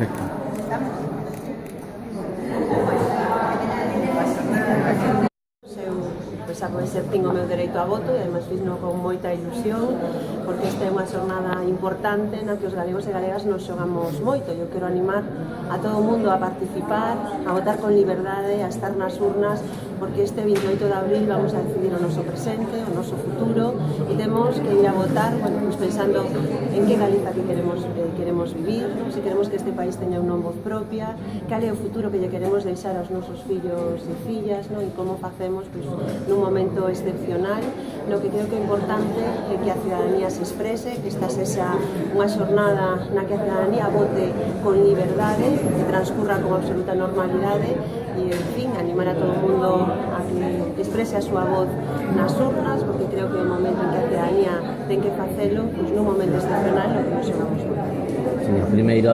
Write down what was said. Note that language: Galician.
Perfecto. A exercín o meu dereito a voto e ademais fizno con moita ilusión porque esta é unha xornada importante na que os galegos e galegas nos xogamos moito. Eu quero animar a todo o mundo a participar, a votar con liberdade, a estar nas urnas, porque este 28 de abril vamos a decidir o noso presente, o noso futuro, e temos que ir a votar, bueno, pues pensando en que Galiza que queremos vivir, se queremos que este país teña unha voz propia, cal é o futuro que lle queremos deixar aos nosos fillos e fillas, e como facemos pues, nun momento excepcional, no que creo que é importante é que a cidadanía se exprese, que esta sexa unha xornada na que a cidadanía vote con liberdade, que transcurra con absoluta normalidade e, en fin, animar a todo o mundo a que exprese a súa voz nas urnas, porque creo que é o momento en que a cidadanía ten que facelo, pues, nun momento excepcional no que nos xogamos. Señor primeiro.